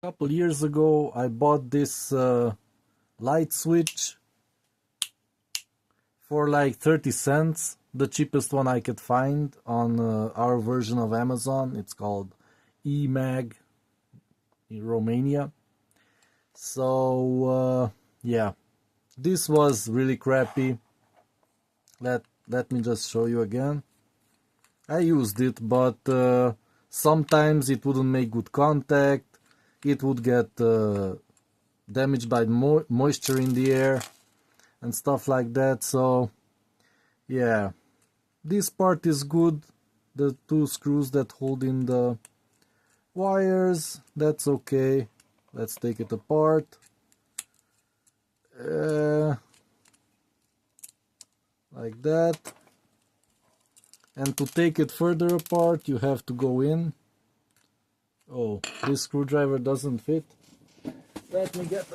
couple years ago I bought this light switch for like 30 cents, the cheapest one I could find on our version of Amazon. It's called eMag in Romania. So yeah, this was really crappy. Let me just show you again. I used it, but sometimes it wouldn't make good contact. It would get damaged by moisture in the air and stuff like that. So yeah, this part is good. The two screws that hold in the wires, that's okay. Let's take it apart. Like that. And to take it further apart, you have to go in. Oh, this screwdriver doesn't fit. Let me get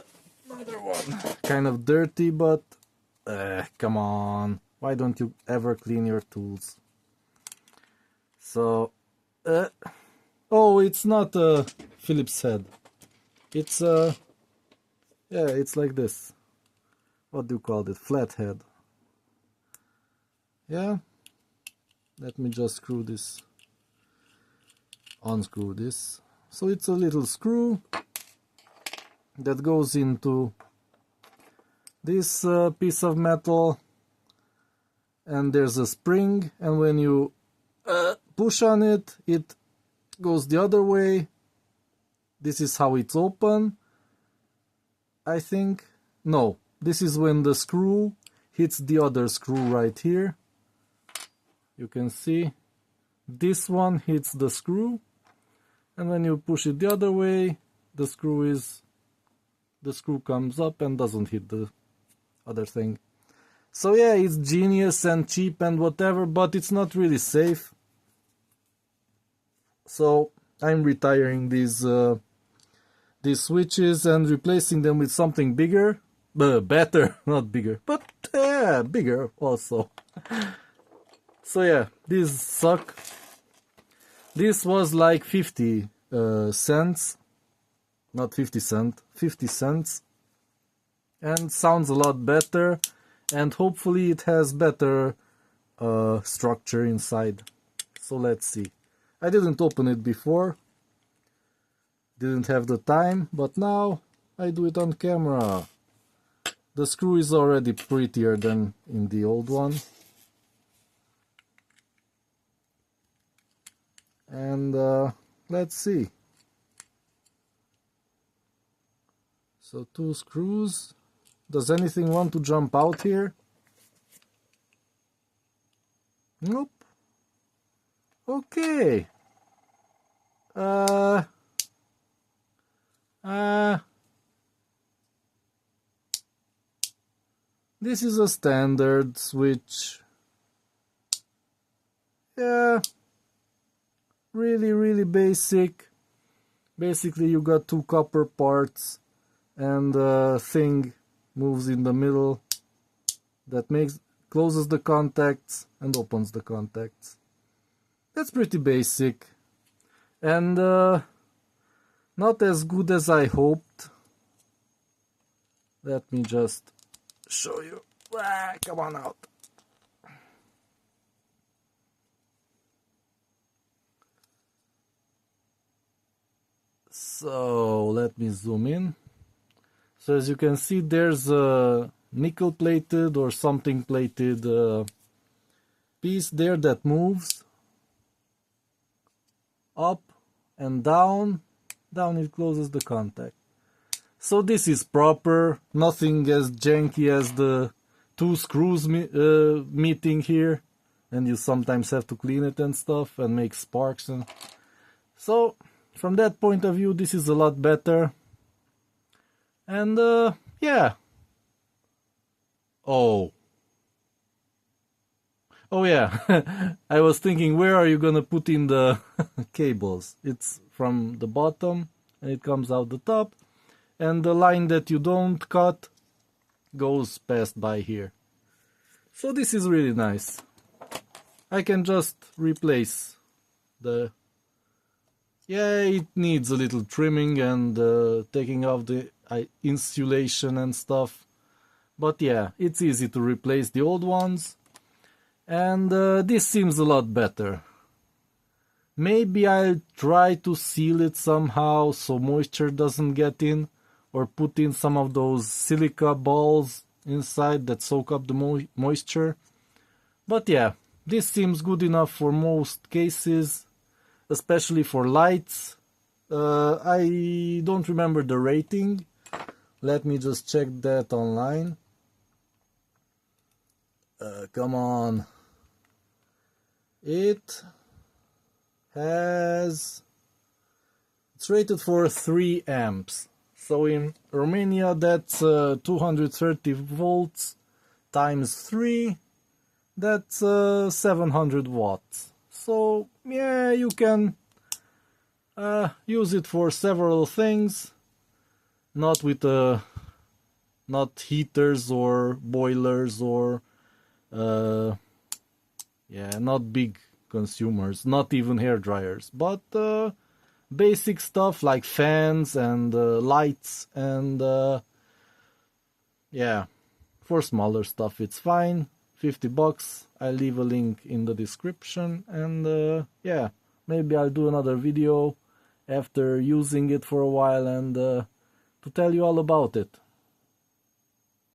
another one. Kind of dirty, but come on. Why don't you ever clean your tools? So, oh, it's not a Phillips head. It's yeah, it's like this. What do you call it? Flat head. Yeah. Let me just screw this, unscrew this. So it's a little screw that goes into this piece of metal, and there's a spring, and when you push on it, it goes the other way. This is how it's open, I think. No, this is when the screw hits the other screw right here. You can see this one hits the screw, and when you push it the other way, the screw comes up and doesn't hit the other thing. So yeah, it's genius and cheap and whatever, but it's not really safe. So I'm retiring these switches and replacing them with something bigger, better, not bigger, but bigger also. So yeah, these suck. This was like 50 cents, not 50 cents, 50 cents, and sounds a lot better, and hopefully it has better structure inside. So let's see. I didn't open it before, didn't have the time, but now I do it on camera. The screw is already prettier than in the old one. And let's see. So two screws. Does anything want to jump out here? Nope. Okay. This is a standard switch. Yeah. Really basic. Basically you got two copper parts and the thing moves in the middle that closes the contacts and opens the contacts. That's pretty basic and not as good as I hoped. Let me just show you. Come on out. So let me zoom in. So as you can see, there's a nickel plated or something plated piece there that moves up and down. Down it closes the contact. So this is proper, nothing as janky as the two screws meeting here, and you sometimes have to clean it and stuff and make sparks. And so from that point of view, this is a lot better. And yeah. Oh yeah. I was thinking, where are you gonna put in the cables? It's from the bottom and it comes out the top, and the line that you don't cut goes past by here. So this is really nice. I can just replace the yeah, it needs a little trimming and taking off the insulation and stuff. But yeah, it's easy to replace the old ones. And this seems a lot better. Maybe I'll try to seal it somehow so moisture doesn't get in, or put in some of those silica balls inside that soak up the moisture. But yeah, this seems good enough for most cases, especially for lights. I don't remember the rating. Let me just check that online. Come on. It's rated for 3 amps. So in Romania that's 230 volts times 3, that's 700 watts. So yeah, you can use it for several things, not with not heaters or boilers or yeah, not big consumers, not even hair dryers, but basic stuff like fans and lights and yeah, for smaller stuff it's fine. 50 bucks. I'll leave a link in the description, and yeah, maybe I'll do another video after using it for a while and to tell you all about it.